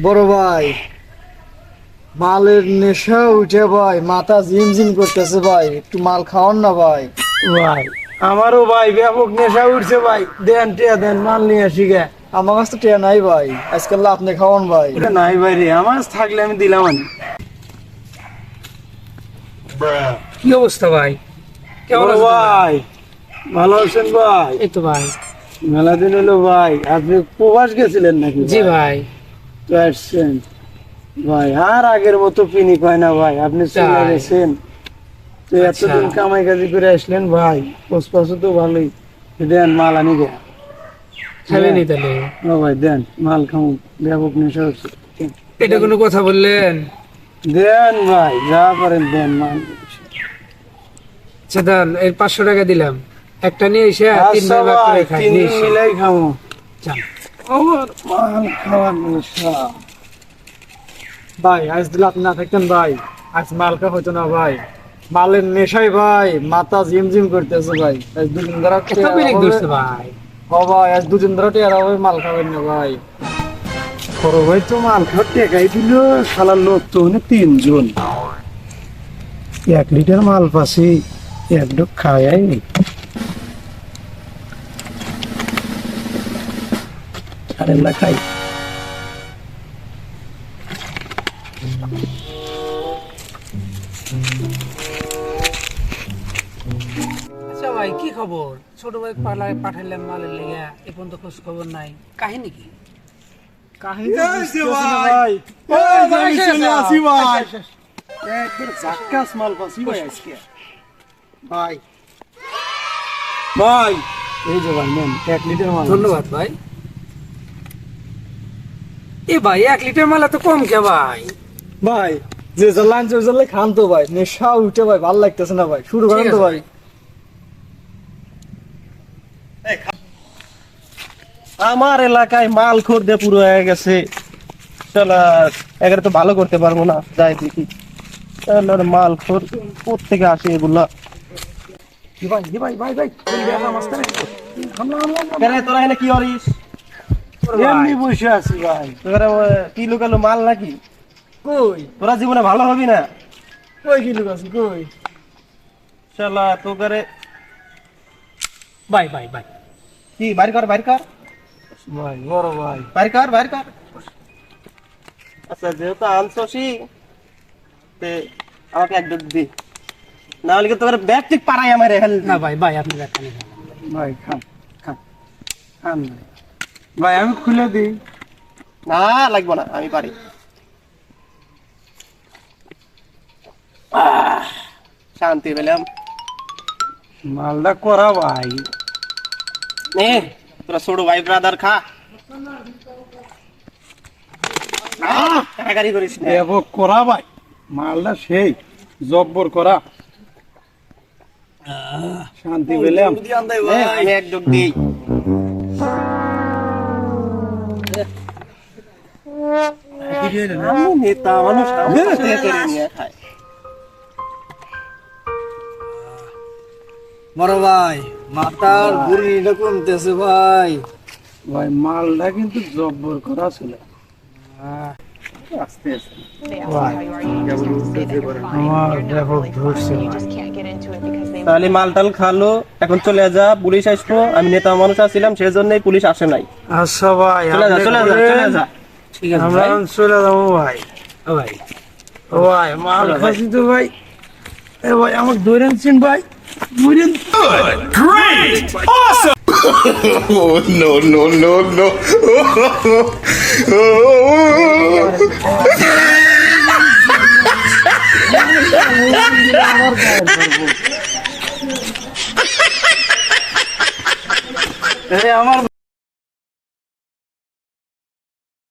বড় ভাই, মালের নেশা উঠে ভাই, মাথা জিম করতেছে ভাই, একটু মাল খাওয়ান না ভাই। ভাই আমারও ভাই ব্যাপক নেশা উঠছে ভাই, দেন টিয়া দেন, মাল নিয়ে আসি গে। আমার কাছে তো টিয়া নাই ভাই, আজকাল আপনি খাওয়ান ভাই। এটা নাই ভাই রে, আমার থাকলে আমি দিলাম আনি। কি অবস্থা ভাই? কেমন বড় আছেন ভাই, ভালো আছেন ভাই? এই তো ভাই। মেলা দিন হলো ভাই, আপনি প্রবাস গেছিলেন নাকি? জি ভাই। তো আসছেন ভাই, আর আগের মতো পিনি পায় না ভাই, আপনি চলে তাই? গেছেন। তো আচ্ছা। এতদিন কামাই কাজি করে আসলেন ভাই, পোষপাশও তো ভালোই। দেন মাল আনি গে। খাবেনি তাহলে? ও ভাই দেন মাল খামু, ব্যাপক নেশা হচ্ছে। এটা কোনো কথা বললেন? দেন ভাই, যা পারেন দেন মাল। আচ্ছা দেন, এই 500 টাকা দিলাম, একটা নিয়ে এসে তিন আচ্ছা ভাগ করে ভাই, খাই। তিন নিয়ে দিন এসে। মিলাই খামু। যান। আমার মাল খাওয়ার নেশা। ভাই আজ দিলে আপনি না থাকতেন ভাই, আজ মাল খাওয়া হতো না ভাই। মালের নেশাই ভাই মাথা জিম করতেছে ভাই। আজ দুদিন ধরে এত বিরিক ধরছে ভাই। ও ভাই, আজ দুদিন ধরে টিয়া হবে, মাল খাবেন না ভাই। বড় ভাই তো মাল খাওয়ার টেকাই দিল, শালার লোক তো উনি 3 জন। 1 লিটার মাল পাশি এক ডুব খাওয়াই নি। আরে না খাই। আচ্ছা ভাই, কি খবর? ছোট ভাই পালায় পাঠাইলাম মালের লেগে, এ পর্যন্ত খোঁজ খবর নাই। কাহিনী কি? কাহিনী তো বুঝতেছি না ভাই। ভাই, চলে আসি ভাই। একবার জাক্কাস মাল পাশি ভাই আজকে। ভাই ভাই এই যে ভাই নেন 1 লিটার মাল। ধন্যবাদ ভাই। এ ভাই, 1 লিটার মাল এত কম কে ভাই? ভাই, যে জ্বালান যে জ্বালাই খান তো ভাই, নেশা উঠে ভাই, ভালো লাগতেছে না ভাই, শুরু করেন ঠিক তো আছে ভাই। আমার এলাকায় মাল খোর দিয়ে পুরো হয়ে গেছে। চলা এগারে তো ভালো করতে পারবো না, যাই দেখি। চলার মাল খোর কোথেকে আসে এগুলা? কি ভাই, কি ভাই, ভাই ভাই, কেরে তোরা এখানে কি করিস? এমনি বসে আছি ভাই। তোরা কি লুকালো মাল নাকি? কই তোরা জীবনে ভালো হবি না। কই কি লোক আছে কই? চলা তোকে ভাই ভাই ভাই, কি বাইর কর, বাইর কর, ভাই বড় ভাই, বাইর কর, বাইর কর। আচ্ছা যেহেতু আনছসি তে আমাকে এক ডুব দি, না হলে কি তোর ব্যাগ ঠিক পারাই আমার হেল না ভাই ভাই, আপনি দেখা নেই। ভাই খান খান খান ভাই। ভাই আমি খুলে দিই। না লাগবো না, আমি পারি। শান্তি পেলাম। মালটা করা ভাই। নে তোরা ছোট ভাই ব্রাদার খা। কাকারি করিস না। এব করা ভাই, মালটা সেই জব্বর করা। শান্তি পেলাম। নে, আমি এক ডুব দিই। আমি নেতা মানুষ, আমার সাথে করে নিয়ে খায়। বড় ভাই, মাথার গুড়ি কমতেছে ভাই। ভাই মালটা কিন্তু জব্বর করা ছিল। আস্তে আস্তে আমার ব্যাপক ধরছে। তাহলে মাল টাল খালো, এখন চলে যা, পুলিশ আসবো। আমি নেতা মানুষ আছিলাম, সেজন্যই পুলিশ আসে নাই। আচ্ছা ভাই, চলে যা, চলে যা, চলে যা। ঠিক আছে আমরা ভাই। চলে যাবো ভাই। ও ভাই, ও ভাই, মাল চলো ভাই। খাসি তো ভাই। এ ভাই আমাকে ধরে আনছেন ভাই, ধরেন। Oh no no no no! আমার